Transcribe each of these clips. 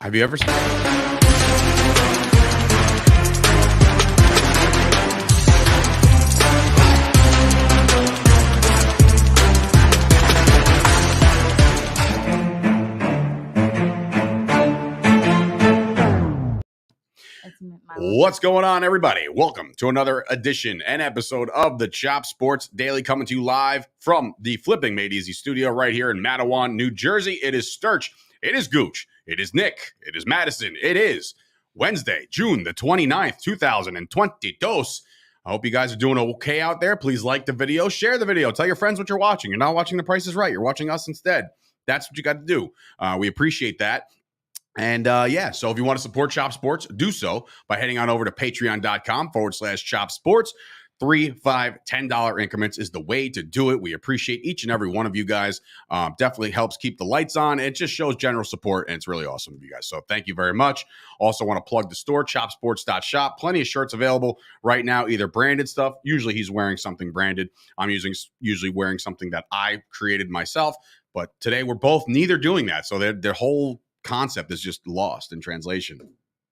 Have you ever seen? What's going on, everybody? Welcome to another edition and episode of the Chop Sports Daily, coming to you live from the Flipping Made Easy studio right here in Matawan, New Jersey. It is Sturch, it is Gooch, it is Nick, it is Madison, it is Wednesday, June the 29th, 2022. I hope you guys are doing okay out there. Please like the video, share the video, tell your friends what you're watching. You're not watching The Price is Right, you're watching us instead. That's what you got to do. We appreciate that. And so if you want to support Chop Sports, do so by heading on over to patreon.com/Chop Sports. $3, $5, $10 increments is the way to do it. We appreciate each and every one of you guys. Definitely helps keep the lights on. It just shows general support, and it's really awesome of you guys. So thank you very much. Also want to plug the store, chopsports.shop. Plenty of shirts available right now, either branded stuff. Usually he's wearing something branded. I'm usually wearing something that I created myself. But today we're both neither doing that. So their whole concept is just lost in translation.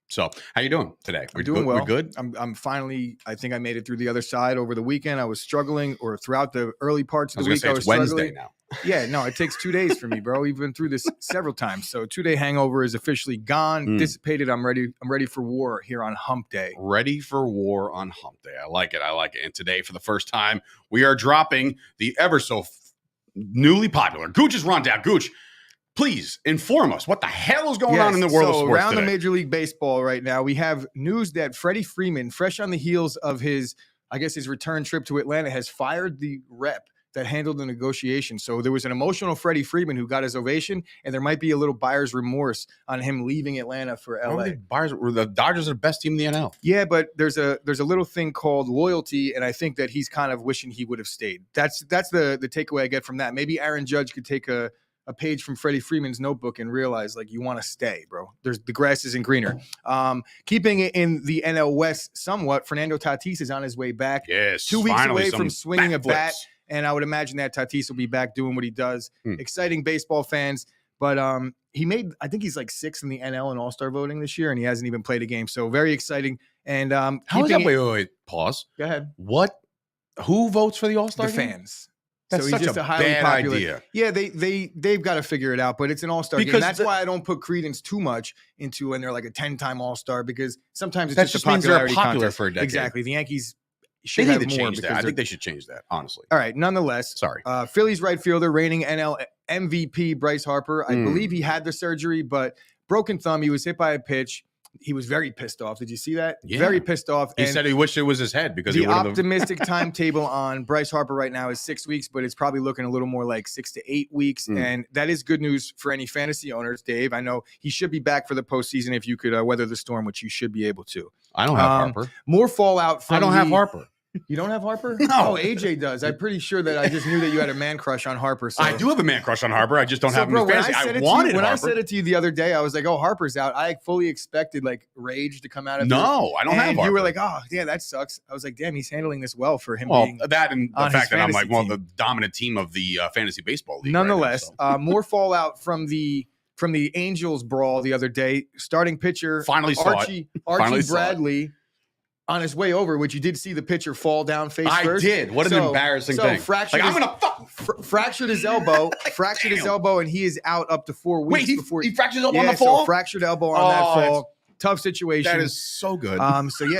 So how you doing today? We're doing well. We're good. I'm finally, I think I made it through the other side over the weekend. I was struggling, or throughout the early parts of the week. I was Wednesday now. Yeah, no, it takes 2 days for me, bro. We've been through this several times. So 2-day hangover is officially gone, dissipated. I'm ready for war here on Hump Day. Ready for war on Hump Day. I like it. And today, for the first time, we are dropping the ever so newly popular Gooch's Rundown. Gooch, please inform us what the hell is going on in the world of sports around today. The Major League Baseball right now, we have news that Freddie Freeman, fresh on the heels of his return trip to Atlanta, has fired the rep that handled the negotiation. So there was an emotional Freddie Freeman who got his ovation, and there might be a little buyer's remorse on him leaving Atlanta for LA. The Dodgers are the best team in the NL. Yeah, but there's a little thing called loyalty, and I think that he's kind of wishing he would have stayed. That's the takeaway I get from that. Maybe Aaron Judge could take a page from Freddie Freeman's notebook and realize, like, you want to stay, bro. The grass isn't greener. Keeping it in the NL West somewhat, Fernando Tatis is on his way back. Yes, 2 weeks away from swinging a bat, flips. and I would imagine that Tatis will be back doing what he does. Exciting baseball fans, but I think he's like 6th in the NL in All-Star voting this year, and he hasn't even played a game. So very exciting. And how is that? Wait, pause. Go ahead. What? Who votes for the All-Star game? The fans. That's so he's just a highly bad popular idea. Yeah, they've got to figure it out, but it's an all-star game. That's why I don't put credence too much into when they're like a 10-time all-star, because sometimes it's just a popularity contest. For a decade. Exactly. The Yankees should have more. I think they should change that, honestly. All right. Nonetheless, sorry. Phillies right fielder, reigning NL MVP Bryce Harper. I believe he had the surgery, but broken thumb. He was hit by a pitch. He was very pissed off. Did you see that? Yeah. Very pissed off. He said he wished it was his head, because the optimistic timetable on Bryce Harper right now is 6 weeks, but it's probably looking a little more like 6 to 8 weeks. And that is good news for any fantasy owners, Dave. I know he should be back for the postseason if you could weather the storm, which you should be able to. I don't have Harper. More fallout from have Harper. You don't have Harper? No. Oh, AJ does. I'm pretty sure that I just knew that you had a man crush on Harper. So. I do have a man crush on Harper. I just don't have him in fantasy. When I said it to you the other day, I was like, oh, Harper's out. I fully expected like rage to come out of No, I don't have Harper. You were like, oh, yeah, that sucks. I was like, damn, he's handling this well for him. Well, that and the fact that I'm like one of the dominant team of the fantasy baseball league. Nonetheless, right now, more fallout from the Angels brawl the other day. Starting pitcher Archie Bradley. On his way over, which you did see the pitcher fall down face first. I did. What an embarrassing thing. Fractured his elbow, and he is out up to 4 weeks. He fractured his elbow on the fall? So fractured elbow on that fall. Tough situation. That is so good.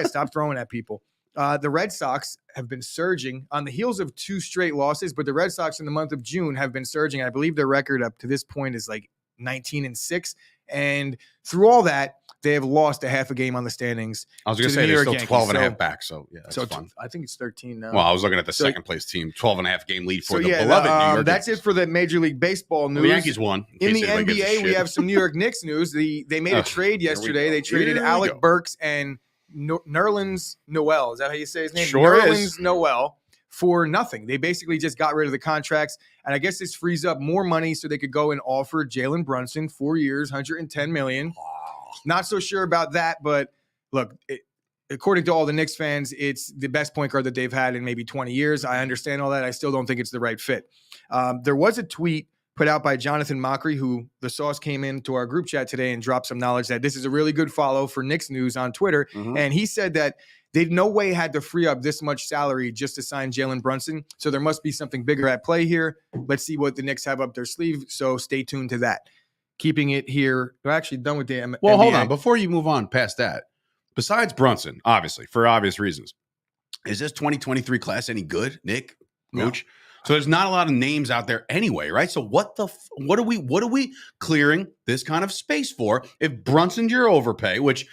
Stop throwing at people. The Red Sox have been surging on the heels of 2 straight losses, but the Red Sox in the month of June have been surging. I believe their record up to this point is like 19-6. And through all that, they have lost a half a game on the standings. I was going to say they're still 12 and a half back. So, yeah, that's fun. I think it's 13 now. Well, I was looking at the second place team, 12 and a half game lead for the beloved New York That's it for the Major League Baseball news. The Yankees won. In the NBA, we have some New York Knicks news. They made a trade yesterday. They traded Alec Burks and Nerlens Noel. Is that how you say his name? Sure Nerlens Noel. For nothing. They basically just got rid of the contracts. And I guess this frees up more money so they could go and offer Jalen Brunson 4 years, $110 million. Wow. Not so sure about that, but look, according to all the Knicks fans, it's the best point guard that they've had in maybe 20 years. I understand all that. I still don't think it's the right fit. There was a tweet put out by Jonathan Mockery, who the sauce came into our group chat today and dropped some knowledge that this is a really good follow for Knicks News on Twitter. Mhm. And he said that they no way had to free up this much salary just to sign Jalen Brunson. So there must be something bigger at play here. Let's see what the Knicks have up their sleeve. So stay tuned to that. Keeping it here. We're actually done with the NBA. Well, hold on. Before you move on past that, besides Brunson, obviously, for obvious reasons, is this 2023 class any good, Nick, Gooch? No. So there's not a lot of names out there anyway, right? So what are we clearing this kind of space for if Brunson's your overpay, which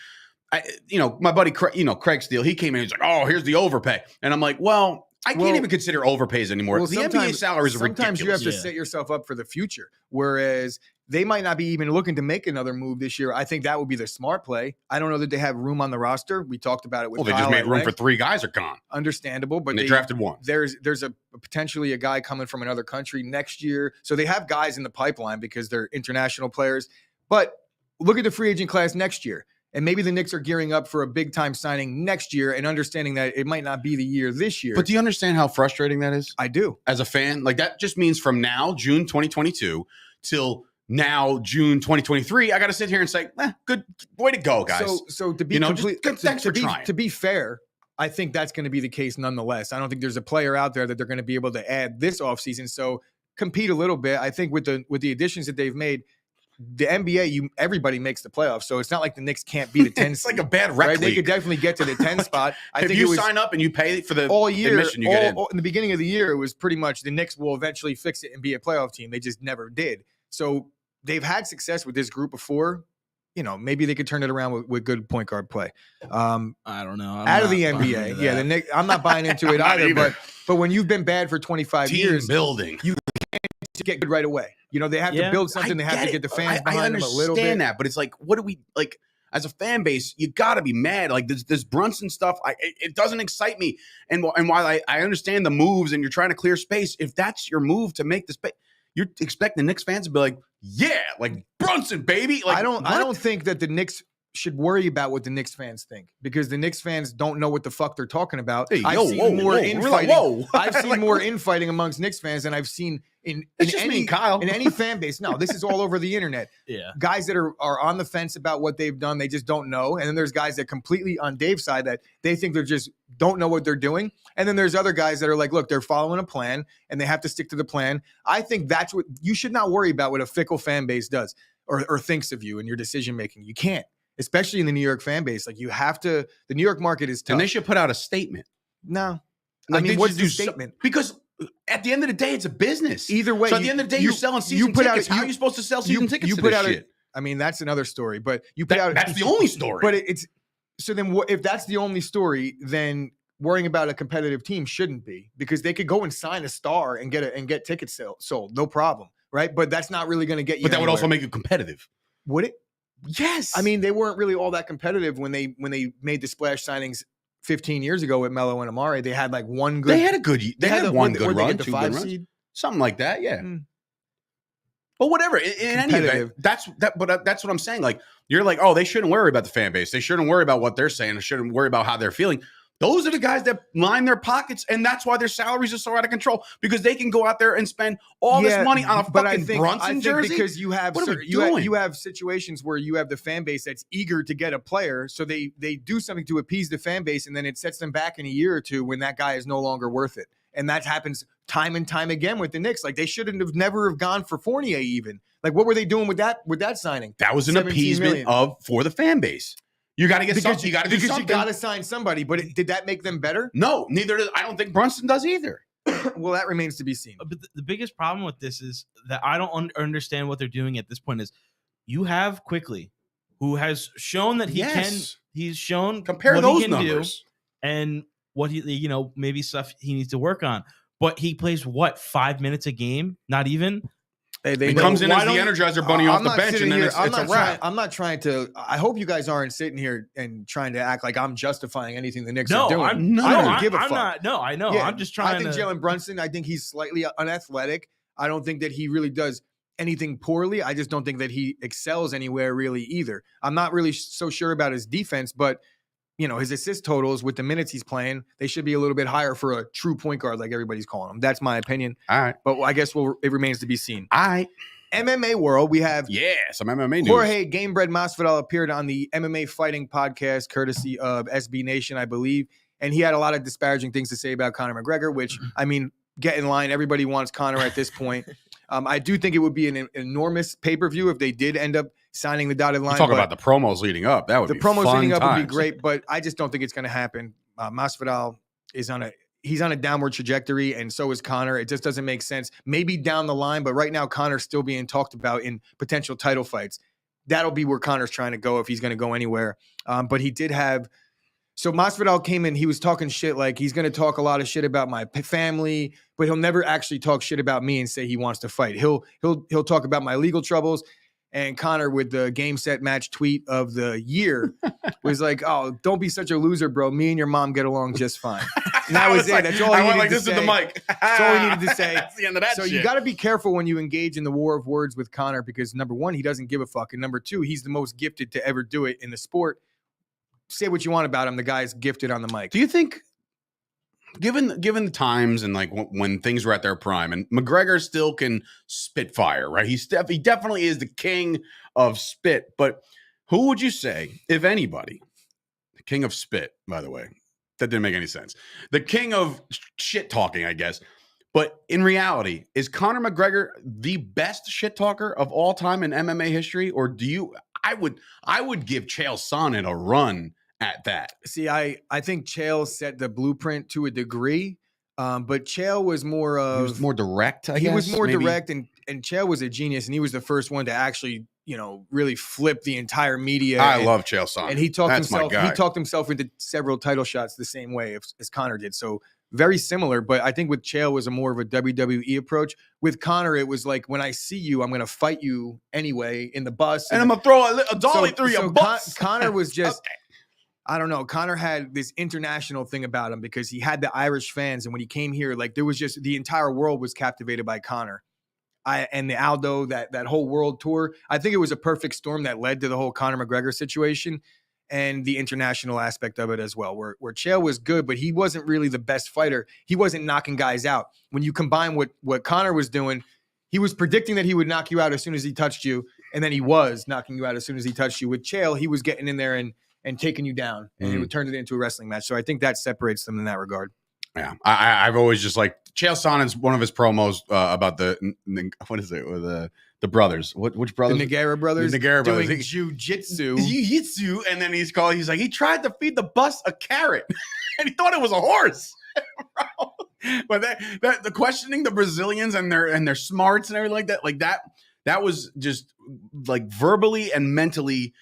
my buddy Craig Steele, he came in, he's like, oh, here's the overpay. And I'm like, well, I can't even consider overpays anymore. The NBA salaries are ridiculous. Sometimes you have to set yourself up for the future, whereas they might not be even looking to make another move this year. I think that would be the smart play. I don't know that they have room on the roster. We talked about it with Kyle. They just made room for 3 guys are gone. Understandable, but they drafted 1. There's a potentially a guy coming from another country next year. So they have guys in the pipeline because they're international players. But look at the free agent class next year. And maybe the Knicks are gearing up for a big-time signing next year and understanding that it might not be the year this year. But do you understand how frustrating that is? I do. As a fan, like that just means from now, June 2022, till now, June 2023, I got to sit here and say, good way to go, guys. So to be thanks for trying. To be fair, I think that's going to be the case nonetheless. I don't think there's a player out there that they're going to be able to add this offseason. So compete a little bit. I think with the additions that they've made, the NBA, everybody makes the playoffs, so it's not like the Knicks can't beat a 10. It's like a bad rec league. They could definitely get to the 10 spot. I think you sign up and you pay for the all year, admission, you get in. In the beginning of the year, it was pretty much the Knicks will eventually fix it and be a playoff team. They just never did. So they've had success with this group before. Maybe they could turn it around with good point guard play. I don't know. Out of the NBA, the Knicks. I'm not buying into it either. But when you've been bad for 25 years, building, you can't get good right away. They have to build something. They have to get the fans behind them a little bit. I understand that, but it's like, what do we like as a fan base? You got to be mad. Like this Brunson stuff, it doesn't excite me. And while I understand the moves and you're trying to clear space, if that's your move to make the space, you expect the Knicks fans to be like, yeah, like Brunson, baby. Like I don't think that the Knicks should worry about what the Knicks fans think because the Knicks fans don't know what the fuck they're talking about. Hey, I've seen more infighting. I've seen more infighting amongst Knicks fans than I've seen in any fan base. No, this is all over the internet. Yeah, guys that are on the fence about what they've done, they just don't know. And then there's guys that completely on Dave's side that they think they're just don't know what they're doing. And then there's other guys that are like, look, they're following a plan and they have to stick to the plan. I think that's what you should not worry about what a fickle fan base does or thinks of you and your decision making. You can't. Especially in the New York fan base, like you have to. The New York market is tough. And they should put out a statement. No, like, what's the statement? Because at the end of the day, it's a business. Either way, so at the end of the day, you're selling season tickets. How are you supposed to sell season tickets? You to put this out shit? That's another story. But you put out. That's the only story. But it's so then. If that's the only story, then worrying about a competitive team shouldn't be because they could go and sign a star and get tickets sold, no problem, right? But that's not really going to get you. But that would also make it competitive. Would it? Yes. They weren't really all that competitive when they made the splash signings 15 years ago with Melo and Amari. They had like one good. They had a good. They had one good run, the 5 seed, something like that. Yeah. But whatever. In any event, that's what I'm saying. Like you're like, oh, they shouldn't worry about the fan base. They shouldn't worry about what they're saying. They shouldn't worry about how they're feeling. Those are the guys that line their pockets, and that's why their salaries are so out of control because they can go out there and spend all this money on a fucking Brunson jersey. Because you have you have situations where you have the fan base that's eager to get a player, so they do something to appease the fan base, and then it sets them back in a year or two when that guy is no longer worth it. And that happens time and time again with the Knicks. Like they shouldn't have never have gone for Fournier even. Like what were they doing with that signing? That was an appeasement for the fan base. You got to get something. You got to do something. You got to sign somebody. But did that make them better? No, neither does. I don't think Brunson does either. Well, that remains to be seen. But the biggest problem with this is that I don't understand what they're doing at this point. Is you have Quickly, who has shown that he can. He's shown compare what those he can numbers do and what he maybe stuff he needs to work on. But he plays 5 minutes a game? Not even. He comes in as the Energizer Bunny off the bench, and then it's a wrap. I'm not trying to. I hope you guys aren't sitting here and trying to act like I'm justifying anything the Knicks are doing. I don't give a fuck. I know. Yeah, I'm just trying. I think Jalen Brunson. I think he's slightly unathletic. I don't think that he really does anything poorly. I just don't think that he excels anywhere really either. I'm not really so sure about his defense, but his assist totals with the minutes he's playing, they should be a little bit higher for a true point guard like everybody's calling him. That's my opinion. All right. But I guess it remains to be seen. All right. MMA world, we have some MMA news. Jorge Gamebred Masvidal appeared on the MMA Fighting Podcast, courtesy of SB Nation, I believe. And he had a lot of disparaging things to say about Conor McGregor, which, I mean, get in line. Everybody wants Conor at this point. I do think it would be an enormous pay-per-view if they did end up signing the dotted line. Talk about the promos leading up. That would be fun. The promos leading up would be great, but I just don't think it's going to happen. Masvidal is he's on a downward trajectory, and so is Conor. It just doesn't make sense. Maybe down the line, but right now Conor's still being talked about in potential title fights. That'll be where Conor's trying to go if he's going to go anywhere. But he did have. So Masvidal came in, he was talking shit like he's going to talk a lot of shit about my family, but he'll never actually talk shit about me and say he wants to fight. He'll talk about my legal troubles. And Conor, with the game set match tweet of the year, was like, "Oh, don't be such a loser, bro. Me and your mom get along just fine." And that was it. Like, that's all he needed to say. This is the mic. That's all he needed to say. That's the end of that. So shit. You got to be careful when you engage in the war of words with Conor, because number one, he doesn't give a fuck, and number two, he's the most gifted to ever do it in the sport. Say what you want about him, the guy's gifted on the mic. Do you think, given the times and like when things were at their prime, and McGregor still can spit fire, right? He definitely is the king of spit. But who would you say, if anybody, the king of spit? By the way, that didn't make any sense. The king of shit talking, I guess. But in reality, is Conor McGregor the best shit talker of all time in MMA history, or do you? I would give Chael Sonnen a run at that. See, I think Chael set the blueprint to a degree, but Chael was more of... He was more direct, I guess. He was more direct, and Chael was a genius, and he was the first one to actually, really flip the entire media. I love Chael Sonnen. And he talked himself into several title shots the same way as Conor did. So very similar, but I think with Chael was more of a WWE approach. With Conor, it was like, when I see you, I'm going to fight you anyway in the bus. And I'm going to throw a dolly through your bus. Conor was just... Okay. I don't know. Conor had this international thing about him because he had the Irish fans. And when he came here, like, there was just the entire world was captivated by Conor. And the Aldo, that whole world tour. I think it was a perfect storm that led to the whole Conor McGregor situation and the international aspect of it as well, where Chael was good, but he wasn't really the best fighter. He wasn't knocking guys out. When you combine what Conor was doing, he was predicting that he would knock you out as soon as he touched you. And then he was knocking you out as soon as he touched you. With Chael, he was getting in there and taking you down, and it turned it into a wrestling match. So I think that separates them in that regard. Yeah, I've always just like Chael Sonnen's one of his promos about the what is it with the brothers? Which brothers? The Nogueira brothers. The Nogueira brothers. Doing jiu-jitsu. Jiu-jitsu, and then he's like, he tried to feed the bus a carrot, and he thought it was a horse. But the questioning the Brazilians and their smarts and everything like that was just like verbally and mentally.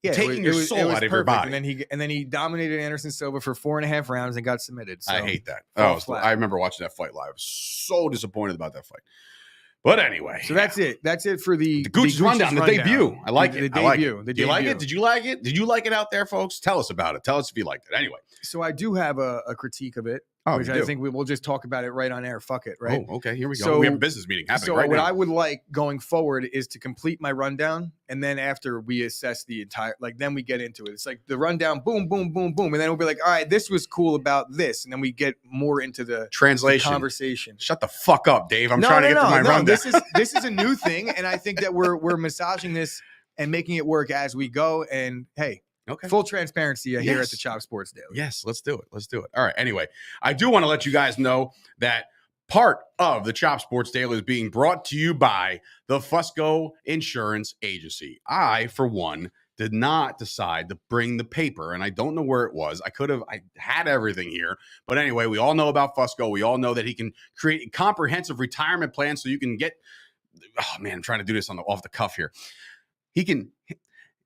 Yeah, taking your soul out of your body. And then he dominated Anderson Silva for 4.5 rounds and got submitted. So I hate that. I remember watching that fight live. I was so disappointed about that fight. But anyway. So that's it. That's it for the Gooch rundown, the debut. I like it. The debut. Did you like it? Did you like it? Did you like it out there, folks? Tell us about it. Tell us if you liked it. Anyway. So I do have a critique of it. Which I think we'll just talk about it right on air. Fuck it, right? Oh, okay. Here we go. So, we have a business meeting happening right now. So what I would like going forward is to complete my rundown, and then after we assess the entire, then we get into it. It's like the rundown, boom, boom, boom, boom, and then we'll be like, all right, this was cool about this, and then we get more into the translation conversation. Shut the fuck up, Dave. I'm trying to get to my rundown. This is a new thing, and I think that we're massaging this and making it work as we go. And hey. Okay. Full transparency here at the Chop Sports Daily. Yes, let's do it. All right. Anyway, I do want to let you guys know that part of the Chop Sports Daily is being brought to you by the Fusco Insurance Agency. I, for one, did not decide to bring the paper, and I don't know where it was. I had everything here. But anyway, we all know about Fusco. We all know that he can create a comprehensive retirement plan so you can get, oh man, I'm trying to do this off the cuff here.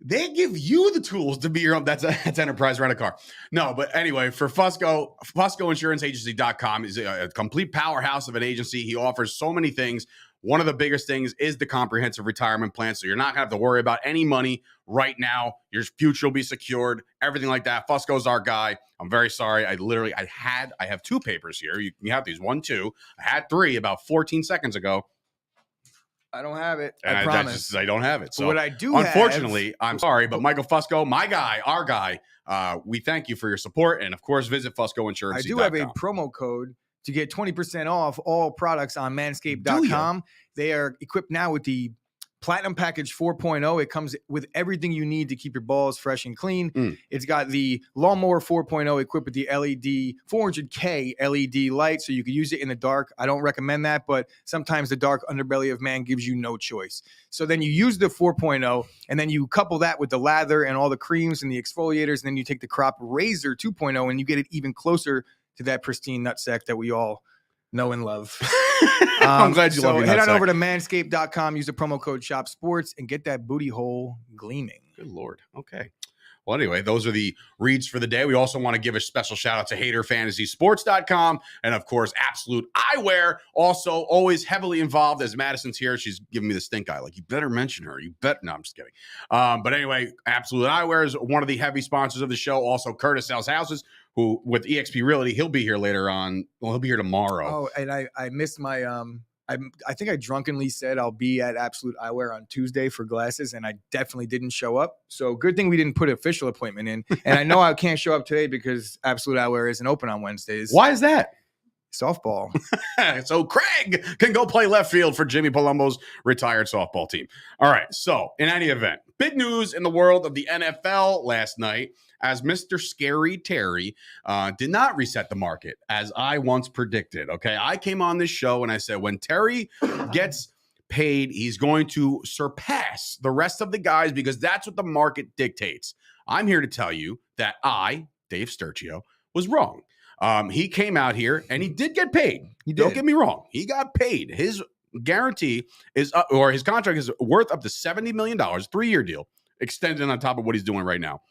They give you the tools to be your own. That's Enterprise Rent-A-Car. No, but anyway, for Fusco, FuscoInsuranceAgency.com is a complete powerhouse of an agency. He offers so many things. One of the biggest things is the comprehensive retirement plan. So you're not going to have to worry about any money right now. Your future will be secured, everything like that. Fusco's our guy. I'm very sorry. I have 2 papers here. You have these 1, 2. I had 3 about 14 seconds ago. I don't have it. And I promise. I don't have it. So what I do unfortunately, I'm sorry, but Michael Fusco, my guy, our guy, we thank you for your support. And of course, visit FuscoInsurance.com. I do have a promo code to get 20% off all products on manscaped.com. They are equipped now with the Platinum Package 4.0. It comes with everything you need to keep your balls fresh and clean. It's got the Lawnmower 4.0 equipped with the LED 400K LED light, so you can use it in the dark. I don't recommend that, but sometimes the dark underbelly of man gives you no choice. So then you use the 4.0, and then you couple that with the lather and all the creams and the exfoliators, and then you take the Crop Razor 2.0, and you get it even closer to that pristine nutsack that we all know and love. I'm glad you love your head on nutsack. over to manscaped.com, use the promo code SHOPSPORTS, and get that booty hole gleaming. Good Lord. Okay. Well, anyway, those are the reads for the day. We also want to give a special shout out to HaterFantasySports.com and, of course, Absolute Eyewear, also always heavily involved. As Madison's here, she's giving me the stink eye. Like, you better mention her. You bet. No, I'm just kidding. But anyway, Absolute Eyewear is one of the heavy sponsors of the show. Also, Curtis Sells Houses, who with EXP Realty, he'll be here later on. Well, he'll be here tomorrow. Oh, and I missed my I think I drunkenly said I'll be at Absolute Eyewear on Tuesday for glasses, and I definitely didn't show up. So good thing we didn't put an official appointment in. And I know I can't show up today because Absolute Eyewear isn't open on Wednesdays. Why is that? Softball. So Craig can go play left field for Jimmy Palumbo's retired softball team. All right. So in any event, big news in the world of the NFL last night, as Mr. Scary Terry did not reset the market as I once predicted. Okay. I came on this show and I said, when Terry gets paid, he's going to surpass the rest of the guys because that's what the market dictates. I'm here to tell you that I, Dave Sturchio, was wrong. He came out here and he did get paid. Don't get me wrong. He got paid. His guarantee is or his contract is worth up to $70 million, 3-year deal, extended on top of what he's doing right now.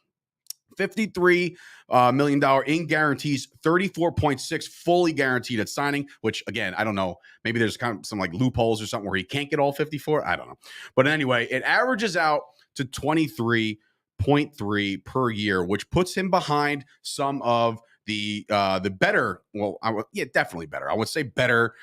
$53 million in guarantees, 34.6 fully guaranteed at signing, which again, I don't know. Maybe there's kind of some like loopholes or something where he can't get all 54. I don't know. But anyway, it averages out to 23.3 per year, which puts him behind some of the better, well, definitely better. I would say better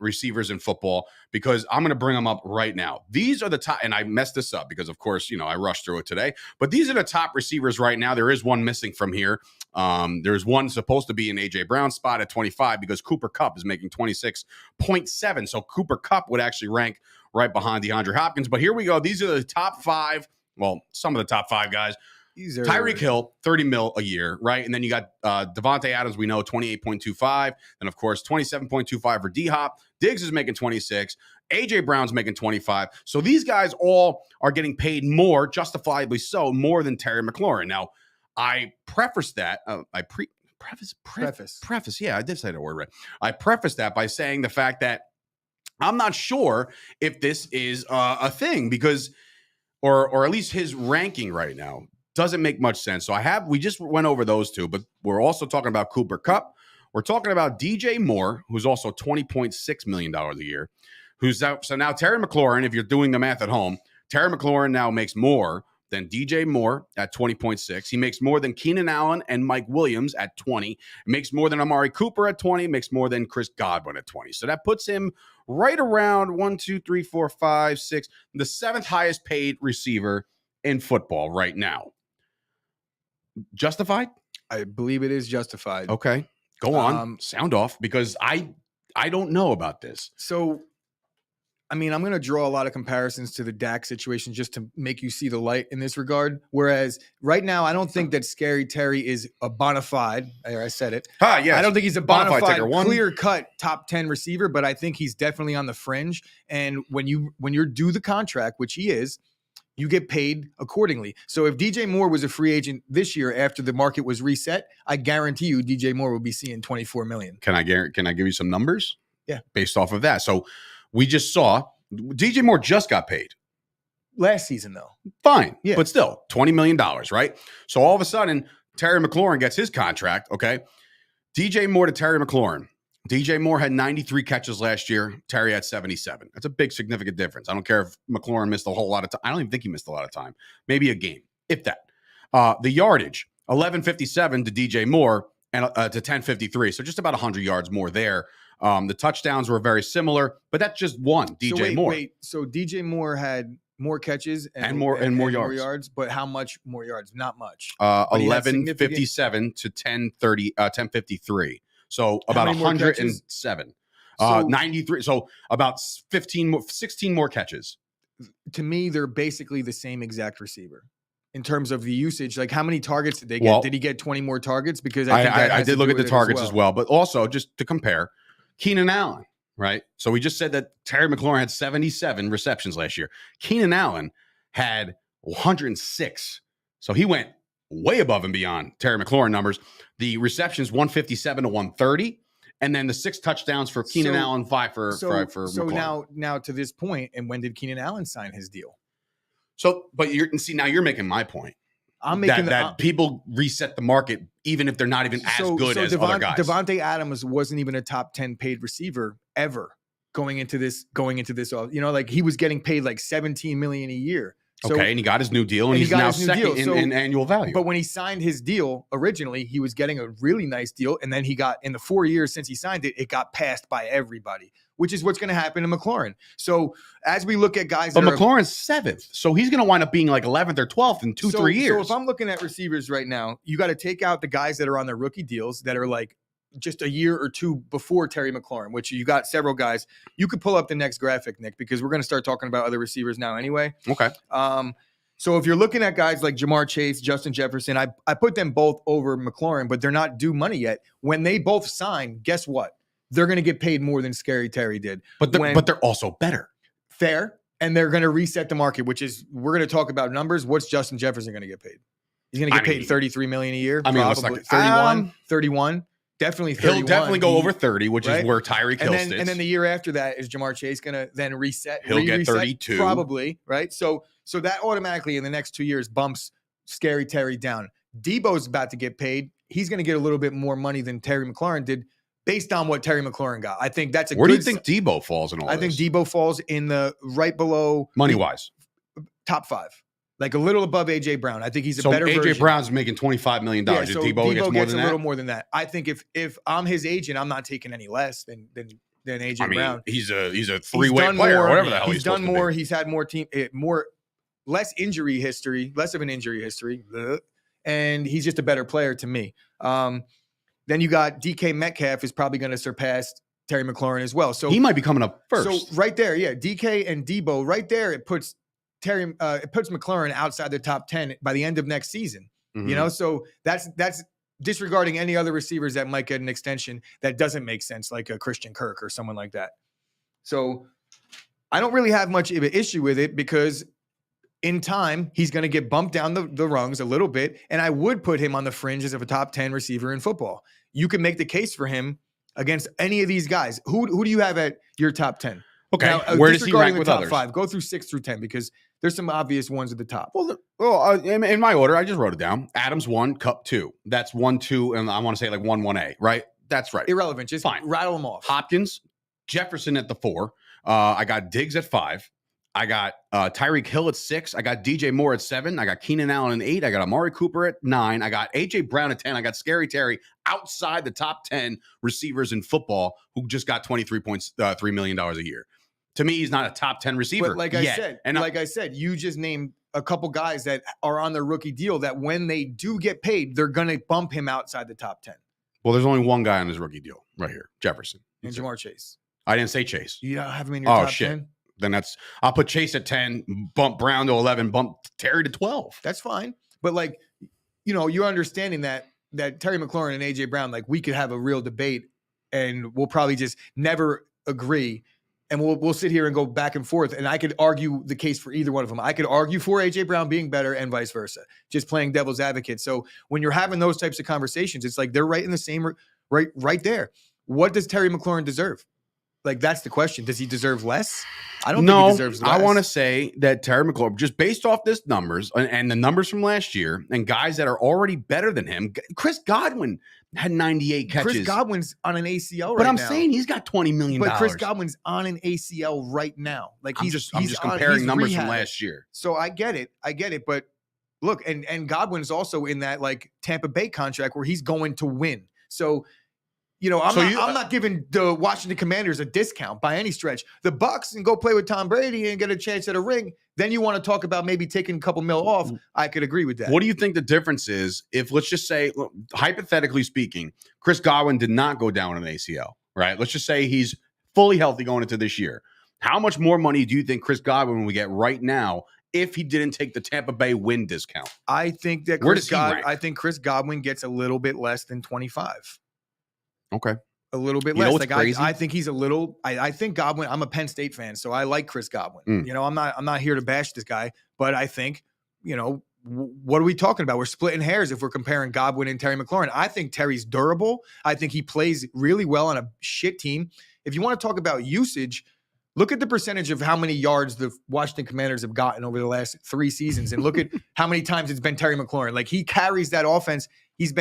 receivers in football, because I'm going to bring them up right now. These are the top, and I messed this up because, of course, I rushed through it today, but these are the top receivers right now. There is one missing from here. There's one supposed to be in A.J. Brown's spot at 25 because Cooper Kupp is making 26.7. So Cooper Kupp would actually rank right behind DeAndre Hopkins. But here we go. These are the top 5. Well, some of the top 5 guys. Tyreek Hill, $30 million a year, right? And then you got Devontae Adams, we know, 28.25. And, of course, 27.25 for D-Hop. Diggs is making 26. A.J. Brown's making 25. So these guys all are getting paid more, justifiably so, more than Terry McLaurin. Now, I preface that. Preface. Yeah, I did say the word right. I preface that by saying the fact that I'm not sure if this is a thing because, or at least his ranking right now doesn't make much sense. So we just went over those two, but we're also talking about Cooper Kupp. We're talking about DJ Moore, who's also $20.6 million a year. So now Terry McLaurin, if you're doing the math at home, Terry McLaurin now makes more than DJ Moore at 20.6. He makes more than Keenan Allen and Mike Williams at 20. Makes more than Amari Cooper at 20. Makes more than Chris Godwin at 20. So that puts him right around 1, 2, 3, 4, 5, 6, the 7th highest paid receiver in football right now. Justified? I believe it is justified. Okay. Go on. Sound off, because I don't know about this. So, I mean, I'm going to draw a lot of comparisons to the Dak situation just to make you see the light in this regard. Whereas right now, I don't think that Scary Terry is a bona fide. I said it. Yes. I don't think he's a bona fide, clear-cut top 10 receiver, but I think he's definitely on the fringe. And when you're due the contract, which he is, you get paid accordingly. So if DJ Moore was a free agent this year after the market was reset, I guarantee you DJ Moore will be seeing $24 million. Can I give you some numbers? Yeah. Based off of that. So we just saw DJ Moore just got paid. Last season, though. Fine. Yeah. But still, $20 million, right? So all of a sudden, Terry McLaurin gets his contract, okay? DJ Moore to Terry McLaurin. DJ Moore had 93 catches last year. Terry had 77. That's a big, significant difference. I don't care if McLaurin missed a whole lot of time. I don't even think he missed a lot of time. Maybe a game, if that. The yardage, 1157 to DJ Moore and to 1053. So just about 100 yards more there. The touchdowns were very similar, but that's just one. DJ Moore. So DJ Moore had more catches and more yards. But how much more yards? Not much. 1157 to 1053. So about 107. 93. So about 16 more catches. To me, they're basically the same exact receiver in terms of the usage. Like, how many targets did they get? Did he get 20 more targets? Because I did look at the targets as well. But also, just to compare, Keenan Allen, right? So we just said that Terry McLaurin had 77 receptions last year. Keenan Allen had 106. So he went way above and beyond Terry McLaurin numbers. The receptions 157 to 130. And then the 6 touchdowns for Keenan Allen, 5 for McLaurin. So now to this point, and when did Keenan Allen sign his deal? So, but now you're making my point. I'm making that people reset the market even if they're not even as good as other guys. Devontae Adams wasn't even a top 10 paid receiver ever going into this. Like, he was getting paid like $17 million a year. So, okay, and he got his new deal, and he's now second in annual value. But when he signed his deal originally, he was getting a really nice deal, and then he got, in the 4 years since he signed it, it got passed by everybody, which is what's going to happen to McLaurin. So as we look at guys, but McLaurin's 7th, so he's going to wind up being like 11th or 12th in 3 years. So if I'm looking at receivers right now, you got to take out the guys that are on their rookie deals that are like just a year or two before Terry McLaurin, which you got several guys. You could pull up the next graphic, Nick, because we're going to start talking about other receivers now anyway. Okay. So if you're looking at guys like Jamar Chase, Justin Jefferson, I put them both over McLaurin, but they're not due money yet. When they both sign, guess what? They're going to get paid more than Scary Terry did. But they're also better. Fair. And they're going to reset the market, which is, we're going to talk about numbers. What's Justin Jefferson going to get paid? He's going to get paid $33 million a year. I mean, probably 31. Definitely 31. He'll definitely go over 30, which is where Tyreek Hill sits. And then the year after that is Jamar Chase going to then reset. He'll get 32. Probably, right? So that automatically in the next 2 years bumps Scary Terry down. Debo's about to get paid. He's going to get a little bit more money than Terry McLaurin did based on what Terry McLaurin got. I think that's Where do you think Debo falls in all this? I think Debo falls in the right below. Money-wise? Top 5. Like a little above A.J. Brown. I think he's a better version. A.J. Brown's making $25 million. Yeah, so Debo gets a little more than that. I think if I'm his agent, I'm not taking any less than A.J. Brown. He's a three-way player, or whatever the hell he's done more. He's had less injury history, less of an injury history, and he's just a better player to me. Then you got DK Metcalf is probably going to surpass Terry McLaurin as well. So he might be coming up first. So right there, yeah, DK and Debo right there, it puts McLaurin outside the top 10 by the end of next season. Mm-hmm. So that's disregarding any other receivers that might get an extension that doesn't make sense, like a Christian Kirk or someone like that. So I don't really have much of an issue with it because in time, he's going to get bumped down the rungs a little bit, and I would put him on the fringes of a top 10 receiver in football. You can make the case for him against any of these guys. Who do you have at your top 10? Okay, now, where does he rank with top others? 5. Go through 6 through 10 because there's some obvious ones at the top. Well, in my order, I just wrote it down. Adams 1, Cup 2. That's 1, 2, and I want to say like 1, 1A, right? That's right. Irrelevant. Just fine. Rattle them off. Hopkins, Jefferson at the 4. I got Diggs at 5. I got Tyreek Hill at 6. I got DJ Moore at 7. I got Keenan Allen at 8. I got Amari Cooper at 9. I got A.J. Brown at 10. I got Scary Terry outside the top 10 receivers in football who just got $23.3 million a year. To me, he's not a top 10 receiver. But like I said, you just named a couple guys that are on their rookie deal that when they do get paid, they're going to bump him outside the top 10. Well, there's only one guy on his rookie deal right here, Jefferson. And Jamar Chase. I didn't say Chase. You don't have him in your top 10? Then I'll put Chase at 10, bump Brown to 11, bump Terry to 12. That's fine. But you're understanding that Terry McLaurin and A.J. Brown, we could have a real debate and we'll probably just never agree. And we'll sit here and go back and forth. And I could argue the case for either one of them. I could argue for A.J. Brown being better and vice versa, just playing devil's advocate. So when you're having those types of conversations, it's like they're right in the same, right there. What does Terry McLaurin deserve? That's the question. Does he deserve less? I don't think he deserves less. I want to say that Terry McLaurin, just based off this numbers and the numbers from last year and guys that are already better than him, Chris Godwin had 98 catches. Chris Godwin's on an ACL right now. But I'm saying he's got $20 million. But Chris Godwin's on an ACL right now. I'm just comparing numbers from last year. So I get it. But look, and Godwin's also in that Tampa Bay contract where he's going to win. So I'm not giving the Washington Commanders a discount by any stretch. The Bucks and go play with Tom Brady and get a chance at a ring. Then you want to talk about maybe taking a couple mil off. I could agree with that. What do you think the difference is if, let's just say, hypothetically speaking, Chris Godwin did not go down an ACL, right? Let's just say he's fully healthy going into this year. How much more money do you think Chris Godwin would get right now if he didn't take the Tampa Bay win discount? I think that Chris Godwin gets a little bit less than 25. Okay. A little bit less. Like I think he's a little. I think Godwin. I'm a Penn State fan, so I like Chris Godwin. I'm not here to bash this guy, but I think what are we talking about? We're splitting hairs if we're comparing Godwin and Terry McLaurin. I think Terry's durable. I think he plays really well on a shit team. If you want to talk about usage, look at the percentage of how many yards the Washington Commanders have gotten over the last 3 seasons, and look at how many times it's been Terry McLaurin. Like, he carries that offense. He's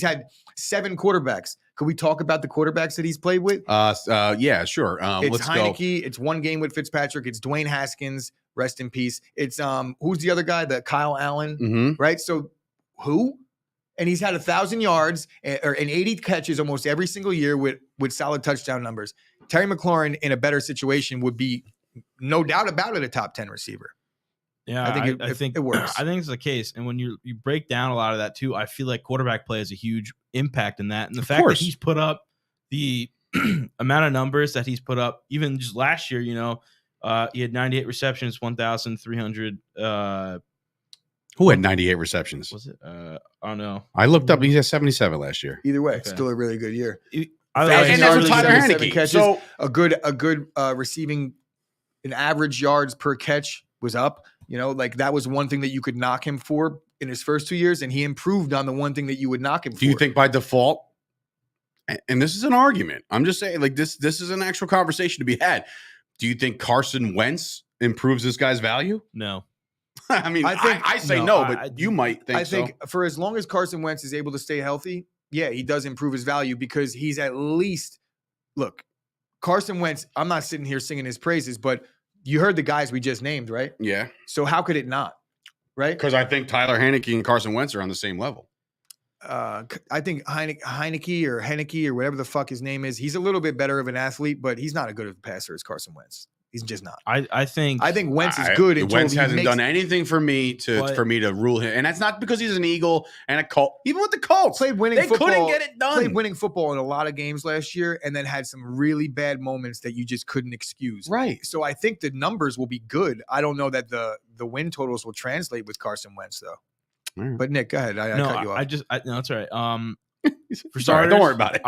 had 7 quarterbacks. Could we talk about the quarterbacks that he's played with? Yeah, sure. It's let's Heineke. go. It's 1 game with Fitzpatrick. It's Dwayne Haskins. Rest in peace. It's who's the other guy? The Kyle Allen, right? So who? And he's had 1,000 yards and 80 catches almost every single year with solid touchdown numbers. Terry McLaurin in a better situation would be, no doubt about it, a top 10 receiver. Yeah, I think it works. I think it's the case. And when you break down a lot of that too, I feel like quarterback play has a huge impact in that. And the fact that he's put up the amount of numbers that he's put up, even just last year, he had 98 receptions, 1,300. Who had 98 receptions? Was it? Oh no, I looked up. He had 77 last year. Either way, still a really good year. And that's with Tyler Heineke. Catches, so a good receiving, an average yards per catch was up. Like, that was one thing that you could knock him for in his first 2 years, and he improved on the one thing that you would knock him for. Do you think by default, and this is an argument, I'm just saying, like, this is an actual conversation to be had. Do you think Carson Wentz improves this guy's value? No. I mean, I say no, but you might think so. I think for as long as Carson Wentz is able to stay healthy, yeah, he does improve his value, because he's at least, look, Carson Wentz, I'm not sitting here singing his praises, but you heard the guys we just named, right? Yeah. So how could it not, right? Because I think Tyler Heineke and Carson Wentz are on the same level. I think Heineke or whatever the fuck his name is, he's a little bit better of an athlete, but he's not as good of a passer as Carson Wentz. He's just not. I think Wentz is good. Wentz hasn't done anything for me to rule him, and that's not because he's an Eagle and a Colt. Even with the Colts, played winning football. Couldn't get it done. Played winning football in a lot of games last year, and then had some really bad moments that you just couldn't excuse. Right. So I think the numbers will be good. I don't know that the win totals will translate with Carson Wentz though. Right. But Nick, go ahead. I cut you off. No, that's all right. For starters, don't worry about it.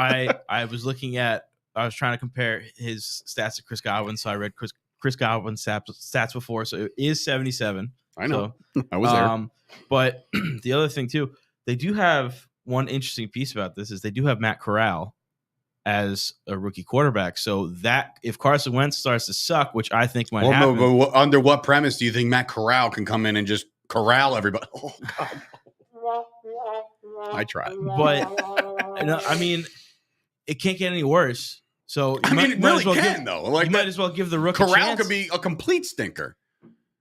I was trying to compare his stats to Chris Godwin, so I read Chris Godwin's stats before, so it is 77. I know. So, I was there. But the other thing too, they do have one interesting piece about this is they do have Matt Corral as a rookie quarterback. So that if Carson Wentz starts to suck, which I think might happen. But under what premise do you think Matt Corral can come in and just corral everybody? Oh God. I tried. But I mean, it can't get any worse. So it really can, though. Like, you might as well give the rookie Corral could be a complete stinker.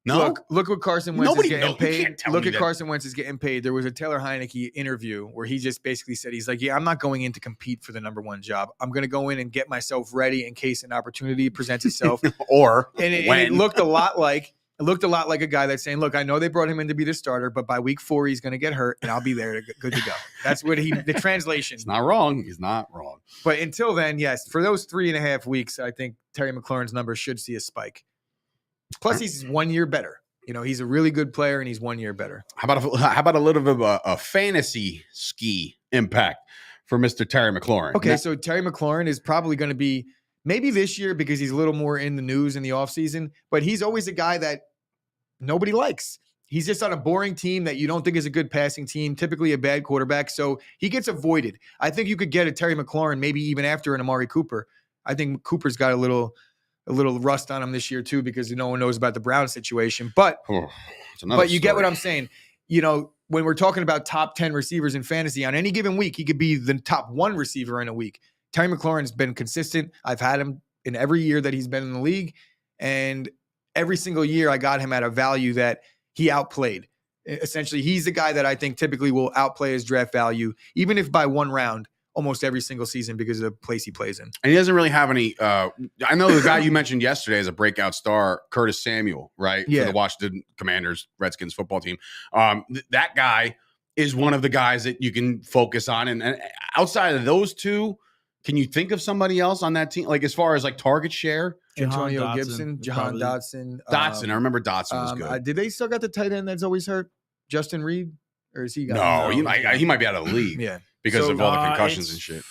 No, look what Carson Wentz is getting paid. Look at Carson Wentz is getting paid. There was a Taylor Heineke interview where he just basically said, he's like, yeah, I'm not going in to compete for the number 1 job. I'm going to go in and get myself ready in case an opportunity presents itself. And it looked a lot like a guy that's saying, look, I know they brought him in to be the starter, but by week 4 he's going to get hurt, and I'll be there good to go. That's what the translation. He's not wrong. He's not wrong. But until then, yes, for those 3.5 weeks, I think Terry McLaurin's numbers should see a spike. Plus, he's 1 year better. He's a really good player, and he's 1 year better. How about a little bit of a fantasy ski impact for Mr. Terry McLaurin? Okay, so Terry McLaurin is probably going to be maybe this year because he's a little more in the news in the offseason, but he's always a guy that nobody likes. He's just on a boring team that you don't think is a good passing team, typically a bad quarterback, so he gets avoided. I think you could get a Terry McLaurin maybe even after an Amari Cooper. I think Cooper's got a little rust on him this year too because no one knows about the Brown situation. But you get what I'm saying. When we're talking about top 10 receivers in fantasy on any given week, he could be the top 1 receiver in a week. Terry McLaurin's been consistent. I've had him in every year that he's been in the league, and every single year I got him at a value that he outplayed. Essentially, he's the guy that I think typically will outplay his draft value, even if by 1 round. almost every single season because of the place he plays in. And he doesn't really have any. I know the guy you mentioned yesterday as a breakout star, Curtis Samuel, right? Yeah. For the Washington Commanders, Redskins football team. That guy is one of the guys that you can focus on. And outside of those two, can you think of somebody else on that team? Like as far as like target share? Antonio Gibson, Jahan Dotson. Dotson. I remember Dotson was good. Did they still got the tight end that's always hurt? Justin Reed? Or is he got No, he might be out of the league. Yeah. Because of all the concussions and shit.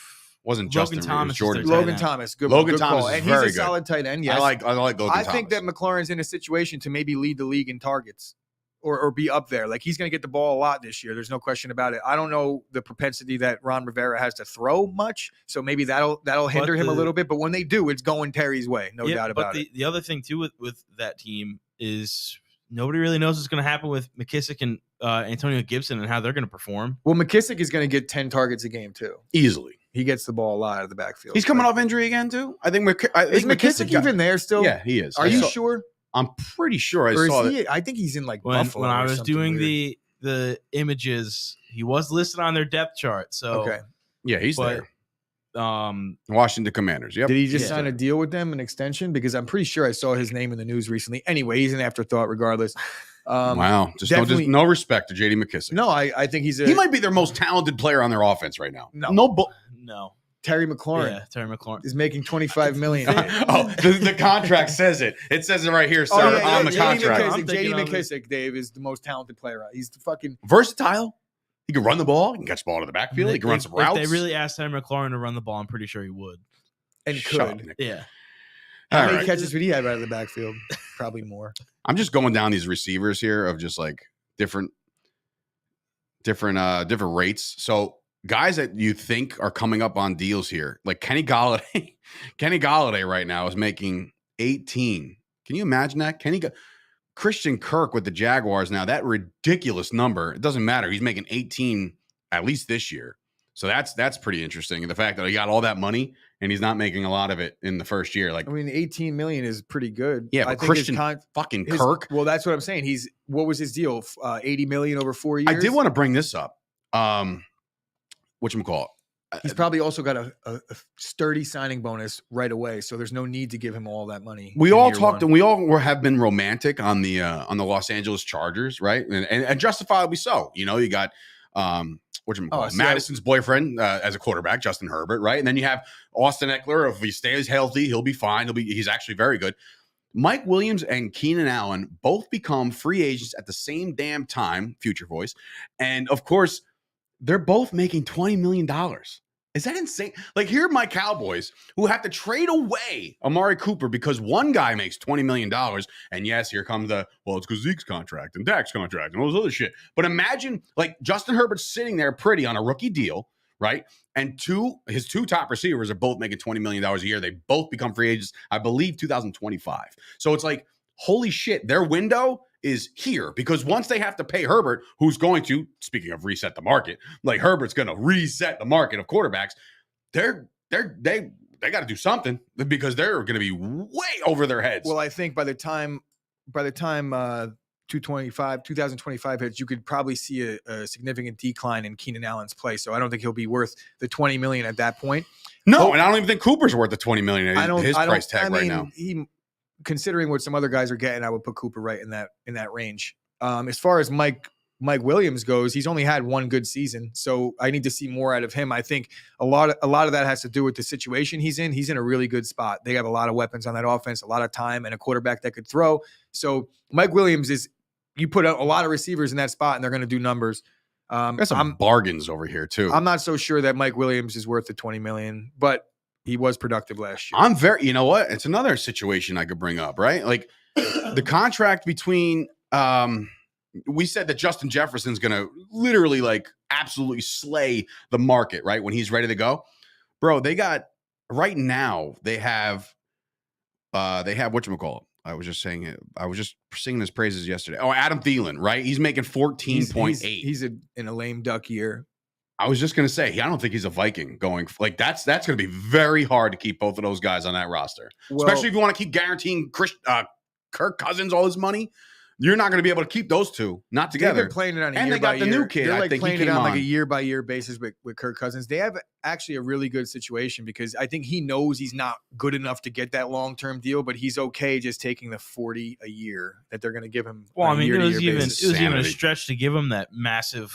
Wasn't Justin Thomas, Reed, Jordan. Logan Thomas, good. Logan good Thomas call. is and very he's a solid tight end. Yes. I like Logan Thomas. I think that McLaurin's in a situation to maybe lead the league in targets or be up there. Like he's going to get the ball a lot this year. There's no question about it. I don't know the propensity that Ron Rivera has to throw much, so maybe that'll hinder him a little bit. But when they do, it's going Terry's way, no doubt about it. The other thing too with that team is nobody really knows what's going to happen with McKissick and Antonio Gibson and how they're going to perform. Well, McKissick is going to get 10 targets a game too. Easily. He gets the ball a lot out of the backfield. He's coming off injury again too. I think is McKissick even there still? Yeah, he is. Are you sure? I'm pretty sure I saw that. I think he's in like when Buffalo. When I was doing weird. the images, he was listed on their depth chart. So okay. Yeah, he's there. Washington Commanders. Yep. Did he just sign a deal with them, an extension? Because I'm pretty sure I saw his name in the news recently. Anyway, he's an afterthought regardless. Wow. Just no respect to J.D. McKissick. No, I think he might be their most talented player on their offense right now. No. Terry McLaurin. Yeah, Terry McLaurin is making $25 million. The contract says it. It says it right here, sir, on the contract. J.D. McKissick, Dave, is the most talented player. He's the fucking versatile. He can run the ball. He can catch the ball to the backfield. He can run some routes. If they really asked Terry McLaurin to run the ball, I'm pretty sure he would. And could. Yeah. How many catches would he have out of the backfield? Probably more. I'm just going down these receivers here of just like different rates. So guys that you think are coming up on deals here, like Kenny Golladay. Kenny Golladay right now is making 18. Can you imagine that? Christian Kirk with the Jaguars now, that ridiculous number. It doesn't matter. He's making 18 at least this year. So that's pretty interesting. And the fact that he got all that money and he's not making a lot of it in the first year. Like, I mean, 18 million is pretty good. Yeah, but Christian Kirk. Well, that's what I'm saying. What was his deal? 80 million over 4 years. I did want to bring this up. Whatchamacallit? He's probably also got a sturdy signing bonus right away, so there's no need to give him all that money. We all talked, and we all have been romantic on the Los Angeles Chargers, right? And justifiably so. You know, you got Madison's boyfriend as a quarterback, Justin Herbert, right? And then you have Austin Eckler. If he stays healthy, he'll be fine. He's actually very good. Mike Williams and Keenan Allen both become free agents at the same damn time, future voice. And of course, they're both making $20 million. Is that insane? Like, here are my Cowboys who have to trade away Amari Cooper because one guy makes $20 million. And yes, here comes it's because Zeke's contract and Dak's contract and all this other shit. But imagine, like, Justin Herbert's sitting there pretty on a rookie deal, right? And his two top receivers are both making $20 million a year. They both become free agents, I believe, 2025. So it's like, holy shit, their window is here because once they have to pay Herbert, who's going to, speaking of reset the market, like Herbert's going to reset the market of quarterbacks. They got to do something because they're going to be way over their heads. Well, I think by the time 2025 hits, you could probably see a significant decline in Keenan Allen's play. So I don't think he'll be worth the $20 million at that point. No, and I don't even think Cooper's worth the $20 million. His price tag right now. Considering what some other guys are getting, I would put Cooper right in that range. As far as Mike Williams goes, he's only had one good season, so I need to see more out of him. I think a lot of that has to do with the situation he's in. He's in a really good spot. They have a lot of weapons on that offense, a lot of time, and a quarterback that could throw. So Mike Williams you put a lot of receivers in that spot, and they're going to do numbers. There's some bargains over here too. I'm not so sure that Mike Williams is worth the $20 million, but he was productive last year. You know what? It's another situation I could bring up, right? Like the contract between, we said that Justin Jefferson's going to literally like absolutely slay the market, right? When he's ready to go. Bro, they have whatchamacallit. I was just saying it. I was just singing his praises yesterday. Oh, Adam Thielen, right? He's making 14.8. He's in a lame duck year. I was just going to say, I don't think he's a Viking going like that's going to be very hard to keep both of those guys on that roster, especially if you want to keep guaranteeing Kirk Cousins all his money. You're not going to be able to keep those two, not together. They've been playing it on a and year they got by the year. new kid. They're I like think playing he it came on on like a year by year basis with Kirk Cousins. They have actually a really good situation because I think he knows he's not good enough to get that long-term deal, but he's okay just taking the 40 a year that they're going to give him. Well, I mean, it was even a Insanity. stretch to give him that massive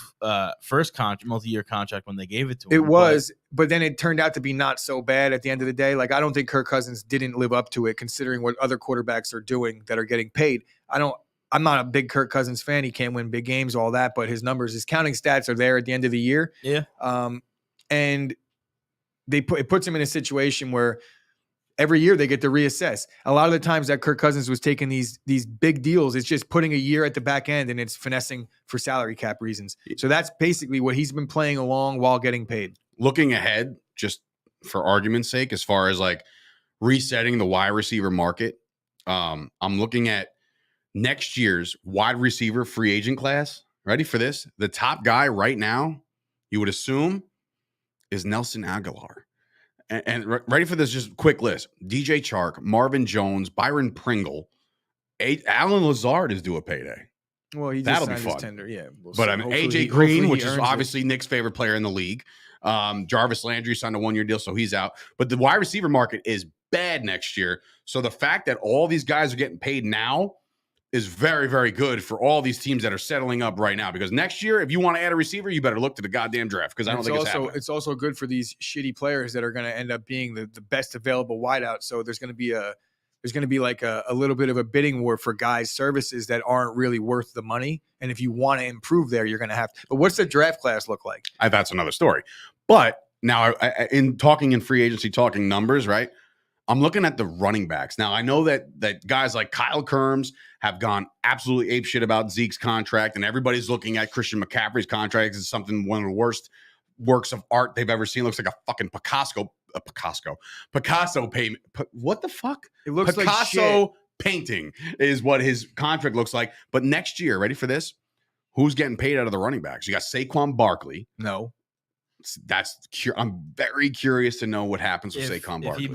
first multi-year contract when they gave it to him. It was, but then it turned out to be not so bad at the end of the day. Like, I don't think Kirk Cousins didn't live up to it, considering what other quarterbacks are doing that are getting paid. I'm not a big Kirk Cousins fan. He can't win big games, all that, but his numbers, his counting stats are there at the end of the year. Yeah. And it puts him in a situation where every year they get to reassess. A lot of the times that Kirk Cousins was taking these big deals, it's just putting a year at the back end and it's finessing for salary cap reasons. So that's basically what he's been playing along while getting paid. Looking ahead, just for argument's sake, as far as like resetting the wide receiver market, I'm looking at next year's wide receiver free agent class. Ready for this? The top guy right now, you would assume, is Nelson Aguilar. And ready for this, just quick list. DJ Chark, Marvin Jones, Byron Pringle, Alan Lazard is due a payday. Well, he just That'll signed be his fun. tender, yeah. But I mean, AJ Green, which is obviously Nick's favorite player in the league. Jarvis Landry signed a 1-year deal, so he's out. But the wide receiver market is bad next year. So the fact that all these guys are getting paid now is very, very good for all these teams that are settling up right now. Because next year, if you want to add a receiver, you better look to the goddamn draft. Because I don't think it's happening. It's also good for these shitty players that are going to end up being the best available wideout. So there's going to be like a little bit of a bidding war for guys' services that aren't really worth the money. And if you want to improve there, you're going to have to. But what's the draft class look like? That's another story. But now, in free agency, talking numbers, right? I'm looking at the running backs. Now, I know that guys like Kyle Kerms have gone absolutely apeshit about Zeke's contract, and everybody's looking at Christian McCaffrey's contract as one of the worst works of art they've ever seen. Looks like a fucking Picasso payment. What the fuck? It looks Picasso like shit. Painting is what his contract looks like. But next year, ready for this? Who's getting paid out of the running backs? You got Saquon Barkley. No. I'm very curious to know what happens with Saquon Barkley. If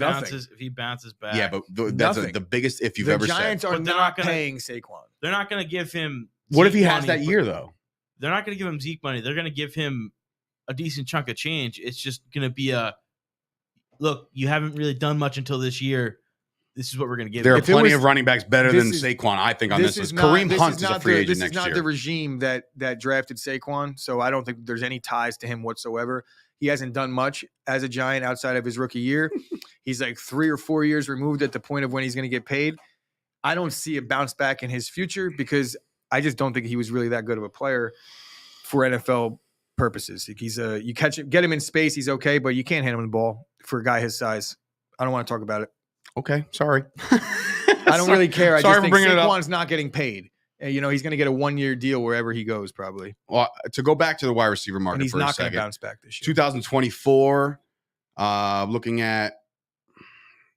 he bounces back. Yeah, but that's the biggest if you've ever said. The Giants are not paying Saquon. They're not going to give him What if he has that year, though? They're not going to give him Zeke money. They're going to give him a decent chunk of change. It's just going to be look, you haven't really done much until this year. This is what we're going to give you. There are plenty of running backs better than Saquon, I think, on this list. Kareem Hunt is a free agent next year. This is not the regime that drafted Saquon, so I don't think there's any ties to him whatsoever. He hasn't done much as a Giant outside of his rookie year. He's like 3 or 4 years removed at the point of when he's going to get paid. I don't see a bounce back in his future because I just don't think he was really that good of a player for NFL purposes. Like you get him in space, he's okay, but you can't hand him the ball for a guy his size. I don't want to talk about it. Okay, sorry. I don't really care. I just think Saquon's not getting paid. He's going to get a 1-year deal wherever he goes, probably. Well, to go back to the wide receiver market, and he's for not a second, going to bounce back this year. 2024. Looking at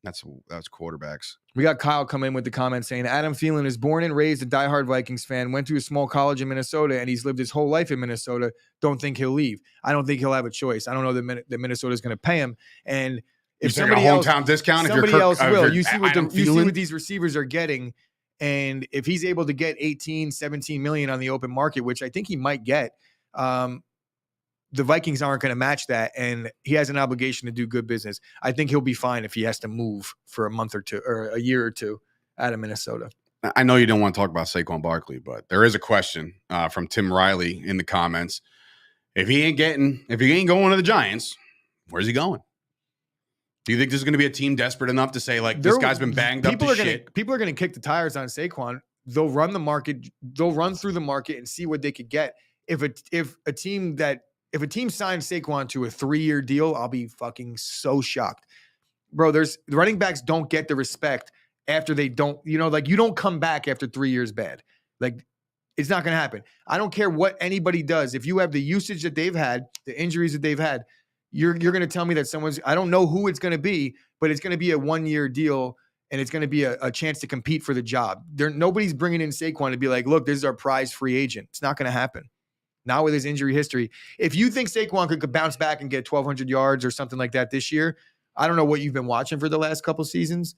that's quarterbacks. We got Kyle come in with the comment saying Adam Thielen is born and raised a diehard Vikings fan, went to a small college in Minnesota, and he's lived his whole life in Minnesota. Don't think he'll leave. I don't think he'll have a choice. I don't know that Minnesota is going to pay him. And if somebody else, hometown discount, somebody else will. You see what these receivers are getting, and if he's able to get 18, 17 million on the open market, which I think he might get, the Vikings aren't going to match that, and he has an obligation to do good business. I think he'll be fine if he has to move for a month or two or a year or two out of Minnesota. I know you don't want to talk about Saquon Barkley, but there is a question from Tim Riley in the comments. If he ain't going to the Giants, where's he going? Do you think this is going to be a team desperate enough to say, like, this guy's been banged up to shit? People are going to kick the tires on Saquon. They'll run the market. They'll run through the market and see what they could get. If a team signs Saquon to a 3-year deal, I'll be fucking so shocked. Bro, the running backs don't get the respect after they don't, you don't come back after 3 years bad. Like, it's not going to happen. I don't care what anybody does. If you have the usage that they've had, the injuries that they've had, you're going to tell me that I don't know who it's going to be, but it's going to be a 1-year deal, and it's going to be a chance to compete for the job. Nobody's bringing in Saquon to be like, look, this is our prize free agent. It's not going to happen. Not with his injury history. If you think Saquon could bounce back and get 1,200 yards or something like that this year, I don't know what you've been watching for the last couple seasons,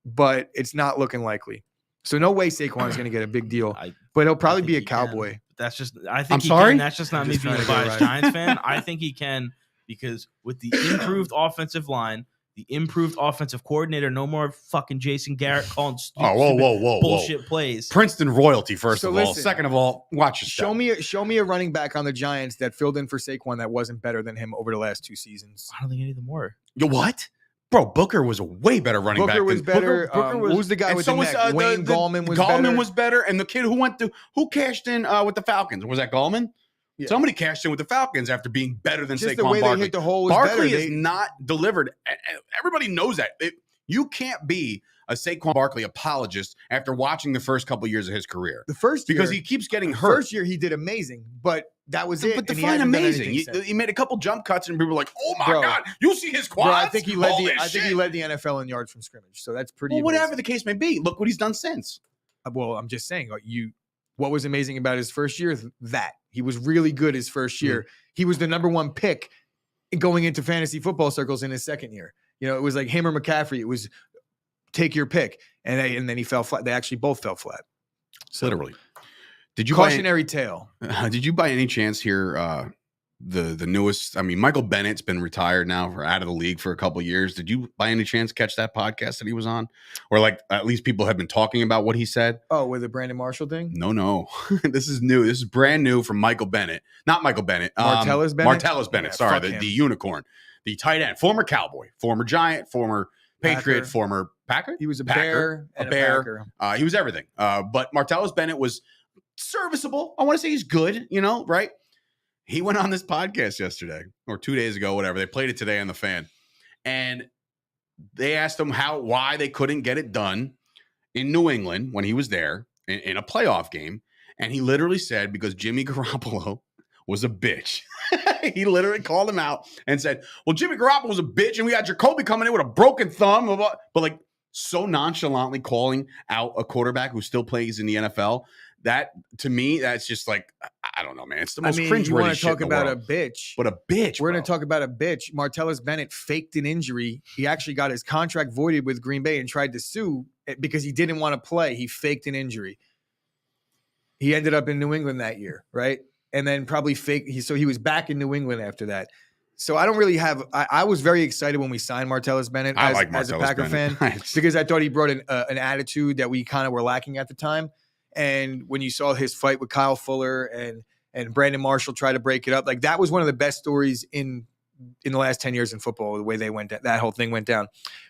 but it's not looking likely. So no way Saquon is going to get a big deal, but he'll probably be a Cowboy. That's just, I think I'm sorry? That's just not me being a biased Giants fan. I think he can because with the improved offensive line, the improved offensive coordinator, no more fucking Jason Garrett calling bullshit plays. Princeton royalty, first of all. Listen, second of all, watch your Show me a running back on the Giants that filled in for Saquon that wasn't better than him over the last 2 seasons. I don't think any of them were. Yo, what? Bro, Booker was a way better running back. Booker was better. Booker was, who was the guy with the neck? Wayne Gallman was better. Gallman was better, and the kid who cashed in with the Falcons. Was that Gallman? Yeah. Somebody cashed in with the Falcons after being better than Saquon the way Barkley. They hit the hole was Barkley better. is not delivered. Everybody knows that. You can't be a Saquon Barkley apologist after watching the first couple years of his career. The first year, because he keeps getting hurt. First year he did amazing, but that was it. But define amazing. He made a couple jump cuts, and people were like, "Oh my god, you see his quads?" Bro, I think he led the NFL in yards from scrimmage. So that's pretty. Well, whatever the case may be, look what he's done since. Well, I'm just saying, what was amazing about his first year? That he was really good his first year. He was the number 1 pick going into fantasy football circles in his second year. You know, it was like him or McCaffrey. It was take your pick, and then he fell flat. They actually both fell flat. So, literally. Did you cautionary tale? Did you by any chance hear the newest? I mean, Michael Bennett's been retired now, or out of the league for a couple of years. Did you by any chance catch that podcast that he was on, or like at least people have been talking about what he said? Oh, with the Brandon Marshall thing? No. This is new. This is brand new from Michael Bennett. Not Michael Bennett. Martellus Bennett. Martellus Bennett. Sorry, the unicorn, the tight end, former Cowboy, former Giant, former Patriot, Packer. Former Packer. He was a Packer, bear. a bear. He was everything. But Martellus Bennett was serviceable. I want to say he's good, right? He went on this podcast yesterday or 2 days ago, whatever. They played it today on the Fan. And they asked him why they couldn't get it done in New England when he was there in a playoff game. And he literally said, because Jimmy Garoppolo was a bitch. He literally called him out and said, well, Jimmy Garoppolo was a bitch and we got Jacoby coming in with a broken thumb. But like so nonchalantly calling out a quarterback who still plays in the NFL. That, to me, that's just like, I don't know, man. It's the most cringeworthy shit in the world. You want to talk about a bitch. But a bitch, We're going to talk about a bitch. Martellus Bennett faked an injury. He actually got his contract voided with Green Bay and tried to sue because he didn't want to play. He faked an injury. He ended up in New England that year, right? And then probably so he was back in New England after that. So I don't really have – I was very excited when we signed Martellus Bennett as a Packer fan because I thought he brought an attitude that we kind of were lacking at the time. And when you saw his fight with Kyle Fuller and Brandon Marshall try to break it up, like that was one of the best stories in the last 10 years in football, the way that whole thing went down.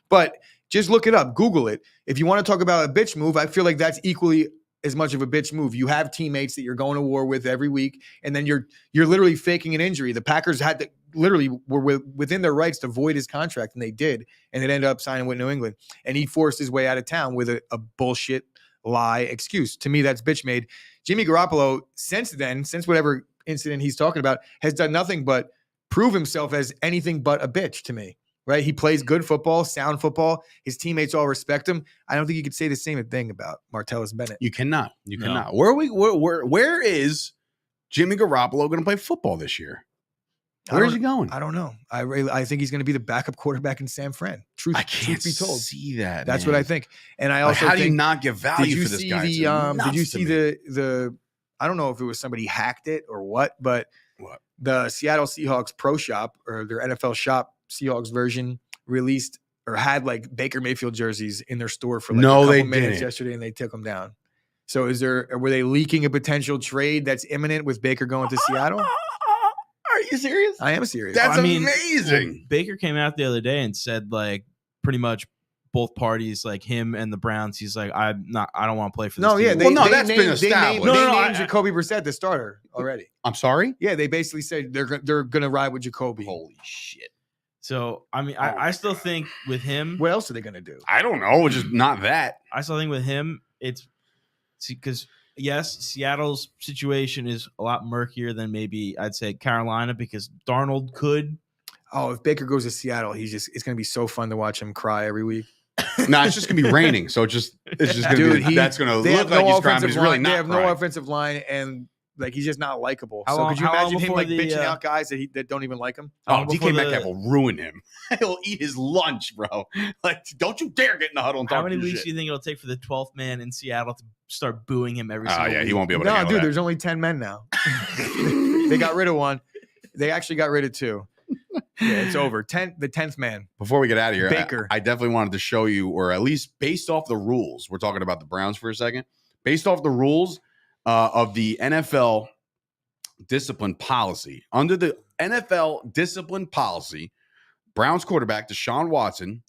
But just look it up, Google it. If you want to talk about a bitch move, I feel like that's equally as much of a bitch move. You have teammates that you're going to war with every week, and then you're literally faking an injury. The Packers were within their rights to void his contract, and they did, and it ended up signing with New England. And he forced his way out of town with a bullshit lie excuse. To me, that's bitch made. Jimmy Garoppolo, since whatever incident he's talking about, has done nothing but prove himself as anything but a bitch to me, right? He plays good football, sound football. His teammates all respect him. I don't think you could say the same thing about Martellus Bennett. You cannot. Where is Jimmy Garoppolo going to play football this year? Where is he going? I don't know. I think he's going to be the backup quarterback in San Fran. Truth be told, see that. That's what I think. And I also how do you not give value for this guy? Did you see the? I don't know if it was somebody hacked it or what, but the Seattle Seahawks Pro Shop or their NFL Shop Seahawks version released or had like Baker Mayfield jerseys in their store for like a couple minutes yesterday, and they took them down. So were they leaking a potential trade that's imminent with Baker going to Seattle? Are you serious? I am serious. That's amazing. Baker came out the other day and said like pretty much both parties, like him and the Browns. He's like, I don't want to play for this team. That's been established. They named Jacoby Brissett the starter already. I'm sorry? Yeah, they basically said they're going to ride with Jacoby. Holy shit. So, I mean, I still think with him. What else are they going to do? I don't know. Just not that. I still think with him, it's because yes, Seattle's situation is a lot murkier than maybe I'd say Carolina because Darnold could. Oh, if Baker goes to Seattle, it's going to be so fun to watch him cry every week. No, it's just going to be raining. So it's just going to be, that's going to look like he's crying, but he's really not. They have no offensive line, and Like he's just not likable. How So long- could you how long imagine him before like the, bitching out guys that don't even like him? Oh, before DK the- Metcalf will ruin him. He'll eat his lunch, bro. Like, don't you dare get in the huddle and talk How many your weeks shit. do you think it'll take for the 12th man in Seattle to start booing him every Oh, single yeah, week? he won't be able to No, handle dude, that. there's only 10 men now. They got rid of one. They actually got rid of 2. Yeah, it's over. The 10th man. Before we get out of here, Baker. I definitely wanted to show you, or at least based off the rules, we're talking about the Browns for a second. Based off the rules of the NFL discipline policy, under the NFL discipline policy, Browns quarterback Deshaun Watson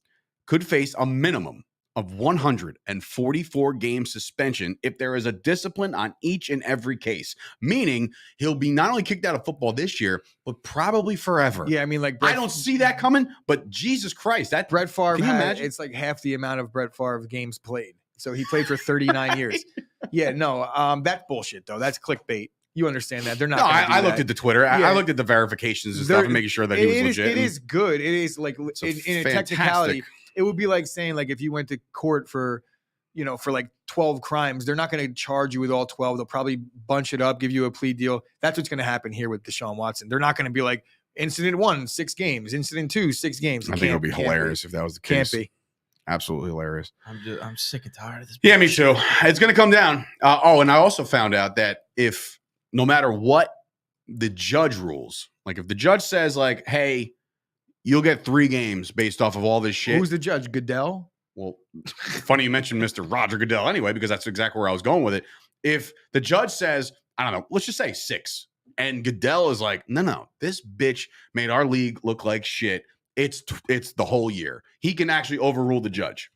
could face a minimum of 144 game suspension if there is a discipline on each and every case, meaning he'll be not only kicked out of football this year, but probably forever. Yeah, I mean, like I don't see that coming, but Jesus Christ, that Brett Favre. Can you imagine? It's like half the amount of Brett Favre games played. So he played for 39 years. Yeah, no, that's bullshit though. That's clickbait. You understand that? They're not. No, gonna do I looked that. at the Twitter. I Yeah. looked at the verifications and There- stuff and making sure that he was legit. It is good. It is like in a fantastic- technicality. It would be like saying like if you went to court for, for like 12 crimes, they're not going to charge you with all 12. They'll probably bunch it up, give you a plea deal. That's what's going to happen here with Deshaun Watson. They're not going to be like incident 1, 6 games, incident 2, 6 games. I think it would be hilarious if that was the Can't case. be. Absolutely hilarious. I'm sick and tired of this. Yeah, me too. It's going to come down. And I also found out that if no matter what the judge rules, like if the judge says like, hey, you'll get 3 games based off of all this shit. Who's the judge? Goodell? Well, funny you mentioned Mr. Roger Goodell anyway, because that's exactly where I was going with it. If the judge says, I don't know, let's just say 6, and Goodell is like, no, this bitch made our league look like shit. It's the whole year. He can actually overrule the judge.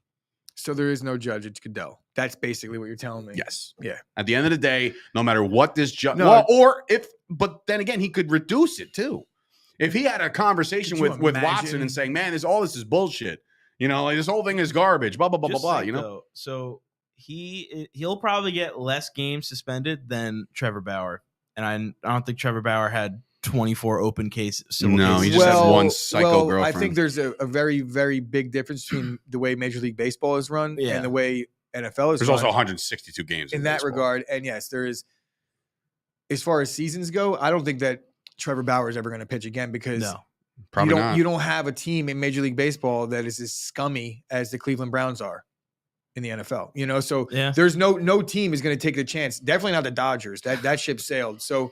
So there is no judge. It's Goodell. That's basically what you're telling me. Yes. Yeah. At the end of the day, no matter what this judge, No. but then again, he could reduce it too. If he had a conversation Could you with imagine? Watson and saying, man, all this is bullshit. Like this whole thing is garbage, blah, blah, blah, Just blah, blah, think, though, so he'll probably get less games suspended than Trevor Bauer. And I don't think Trevor Bauer had 24 open cases. No, he just had one psycho girlfriend. I think there's a very, very big difference between the way Major League Baseball is run and the way NFL is There's run. also 162 games in that baseball. regard. And yes, there is. As far as seasons go, I don't think that Trevor Bauer is ever going to pitch again because Probably not. you don't have a team in Major League Baseball that is as scummy as the Cleveland Browns are in the NFL. So there's no team is going to take the chance. Definitely not the Dodgers. That ship sailed. So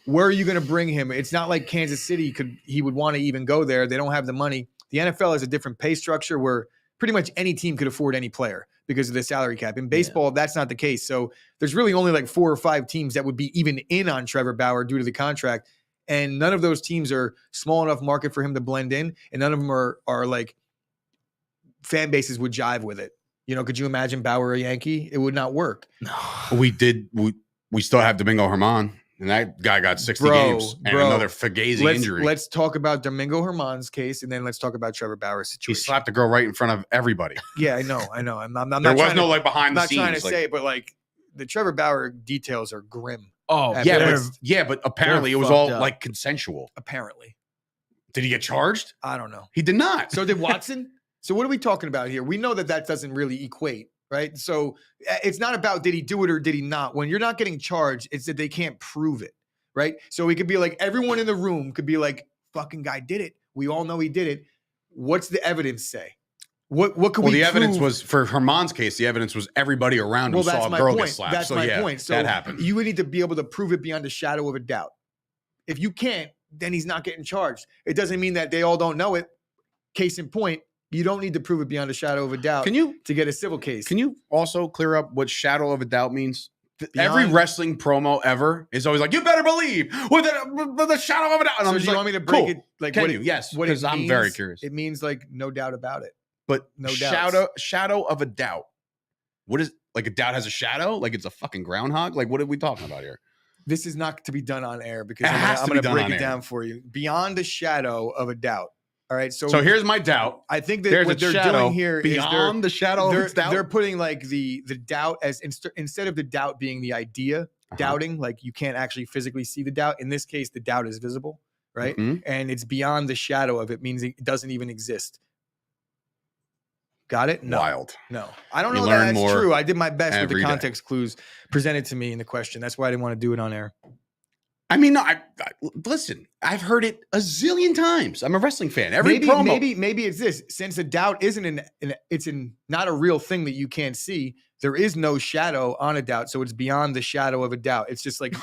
where are you going to bring him? It's not like Kansas City he would want to even go there. They don't have the money. The NFL has a different pay structure where pretty much any team could afford any player because of the salary cap. In baseball, that's not the case. So there's really only like 4 or 5 teams that would be even in on Trevor Bauer due to the contract. And none of those teams are small enough market for him to blend in. And none of them are like fan bases would jive with it. Could you imagine Bauer a Yankee? It would not work. No. We still have Domingo Germán, and that guy got 60 games and another Fugazi injury. Let's talk about Domingo Germán's case, and then let's talk about Trevor Bauer's situation. He slapped a girl right in front of everybody. Yeah, I know. I'm not There was trying no to, like behind the I'm scenes. not trying to say it, but like the Trevor Bauer details are grim. Oh, but apparently it was all like consensual. Apparently. Did he get charged? I don't know. He did not. So did Watson? So what are we talking about here? We know that doesn't really equate, right? So it's not about did he do it or did he not. When you're not getting charged, it's that they can't prove it, right? So it could be like everyone in the room could be like, fucking guy did it. We all know he did it. What's the evidence say? What could we the prove? evidence was for Germán's case. The evidence was everybody around him saw a girl get slapped. That's my point. So that happened. You would need to be able to prove it beyond a shadow of a doubt. If you can't, then he's not getting charged. It doesn't mean that they all don't know it. Case in point, you don't need to prove it beyond a shadow of a doubt to get a civil case. Can you also clear up what shadow of a doubt means? Every wrestling promo ever is always like, you better believe with the shadow of a doubt. And So I'm do just you like, want me to break it? Like, Can what you? Yes, what because I'm very curious. It means like no doubt about it. But no doubt. Shadow of a doubt. What is like a doubt has a shadow? Like it's a fucking groundhog? Like what are we talking about here? This is not to be done on air because It has I'm to going be to done break on it air. down for you. Beyond a shadow of a doubt. All right. So here's my doubt. I think that There's what a they're shadow doing here is beyond the shadow of its doubt. they're putting like the doubt as instead of the doubt being the idea, doubting, like you can't actually physically see the doubt. In this case, the doubt is visible, right? Mhm. And it's beyond the shadow of it, means it doesn't even exist. Got it? No. Wild. No. I don't You know learn that that's more true. I did my best with every the day. context clues presented to me in the question. That's why I didn't want to do it on air. I mean, listen, I've heard it a zillion times. I'm a wrestling fan. Every promo. Maybe it's this. Since a doubt isn't not a real thing that you can't see, there is no shadow on a doubt. So it's beyond the shadow of a doubt. It's just like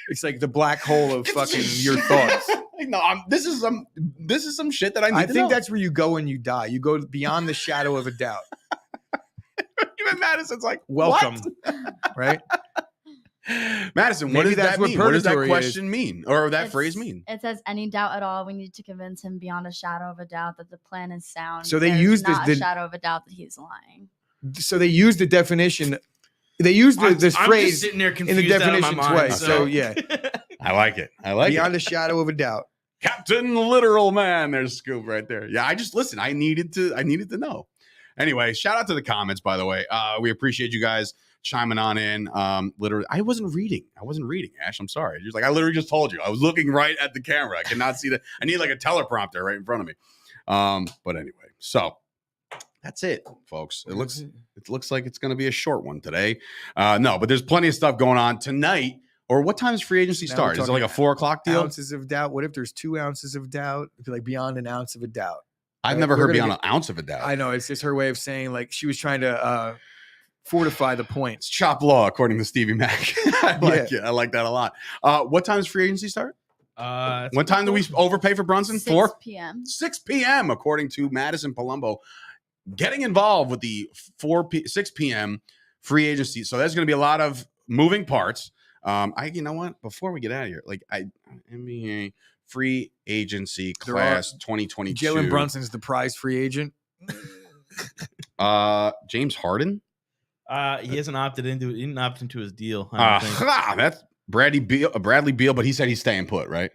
it's like the black hole of fucking your thoughts. No, this is some shit that I think that's where you go when you die. You go beyond the shadow of a doubt. Even Madison's like, welcome, right? Madison, what does that mean? What does that question mean? Or that phrase mean? It says, any doubt at all, we need to convince him beyond a shadow of a doubt that the plan is sound. So they use a shadow of a doubt that he's lying. So they use the definition. They use this phrase in the definition twice. So yeah, I like it. Beyond a shadow of a doubt. Captain Literal Man. There's scoop right there. Yeah, I needed to know. Anyway, shout out to the comments, by the way. We appreciate you guys chiming on in. Literally, I wasn't reading, Ash. I'm sorry. Just like I literally just told you. I was looking right at the camera. I cannot see I need like a teleprompter right in front of me. But anyway, so that's it, folks. It looks like it's gonna be a short one today. No, but there's plenty of stuff going on tonight. Or what time does free agency start? Is it like a 4 o'clock deal? Ounces of doubt. What if there's 2 ounces of doubt? It'd be like beyond an ounce of a doubt. I've never heard beyond an ounce of a doubt. I know. It's just her way of saying like she was trying to fortify the points. It's chop law, according to Stevie Mac. I like it. I like that a lot. What time does free agency start? What time do we overpay for Brunson? 6 p.m. 6 p.m. according to Madison Palumbo. Getting involved with the 6 p.m. free agency. So there's going to be a lot of moving parts. You know what? Before we get out of here, NBA free agency class 2022. Jalen Brunson's the prize free agent. James Harden. He hasn't opted into. He didn't opt into his deal. That's Bradley Beal, but he said he's staying put, right?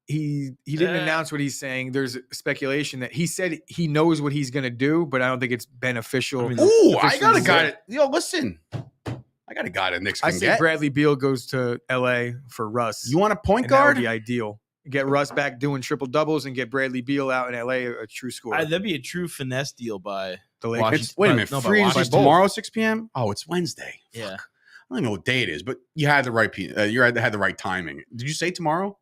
He didn't announce what he's saying. There's speculation that he said he knows what he's going to do, but I don't think it's beneficial. I got a guy. Yo, listen. I got a guy that Knicks can get. Bradley Beal goes to L.A. for Russ. You want a point guard? That would be ideal. Get Russ back doing triple doubles and get Bradley Beal out in L.A. a true scorer. That'd be a true finesse deal by the Lakers. Wait a minute. Free agency tomorrow, 6 p.m. Oh, it's Wednesday. Yeah, I don't even know what day it is, but you had the right. You had the right timing. Did you say tomorrow?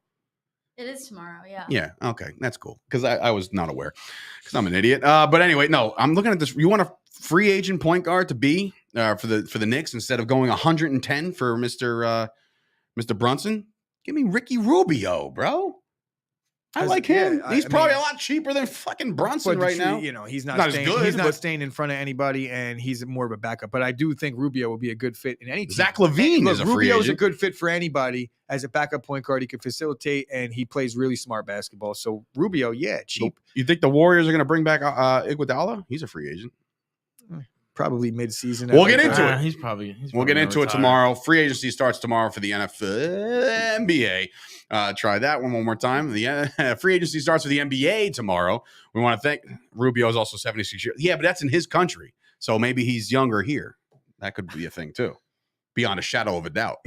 It is tomorrow. Yeah. Yeah. Okay, that's cool because I was not aware because I'm an idiot. But anyway, no, I'm looking at this. You want a free agent point guard to be for the Knicks instead of going 110 for Mr. Brunson? Give me Ricky Rubio, bro. I like him. He's probably a lot cheaper than fucking Brunson right now. You know, he's not staying, as good. He's not staying in front of anybody, and he's more of a backup. But I do think Rubio will be a good fit in any team. Zach LaVine is a free agent. Rubio's a good fit for anybody as a backup point guard. He can facilitate, and he plays really smart basketball. So Rubio, cheap. You think the Warriors are going to bring back Iguodala? He's a free agent. Probably mid-season. We'll get into it. He's probably we'll get into it tomorrow. Free agency starts tomorrow for the NBA. Try that one more time. The free agency starts for the NBA tomorrow. We want to thank Rubio is also 76 years. Yeah, but that's in his country. So maybe he's younger here. That could be a thing too. Beyond a shadow of a doubt.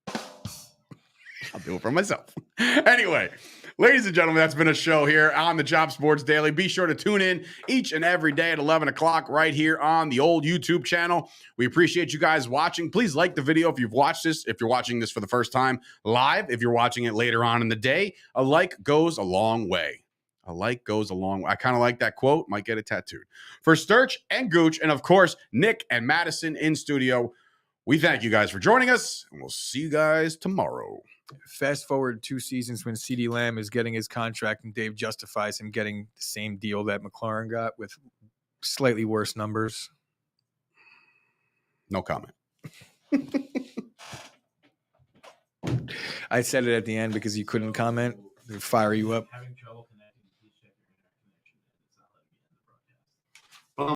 I'll do it for myself. Anyway, ladies and gentlemen, that's been a show here on the Chop Sports Daily. Be sure to tune in each and every day at 11 o'clock right here on the old YouTube channel. We appreciate you guys watching. Please like the video if you've watched this. If you're watching this for the first time live, if you're watching it later on in the day, a like goes a long way. A like goes a long way. I kind of like that quote. Might get it tattooed. For Sturch and Gooch, and of course, Nick and Madison in studio, we thank you guys for joining us, and we'll see you guys tomorrow. Fast forward 2 seasons when CeeDee Lamb is getting his contract and Dave justifies him getting the same deal that McLaurin got with slightly worse numbers. No comment. I said it at the end because you couldn't comment. They'd fire you up.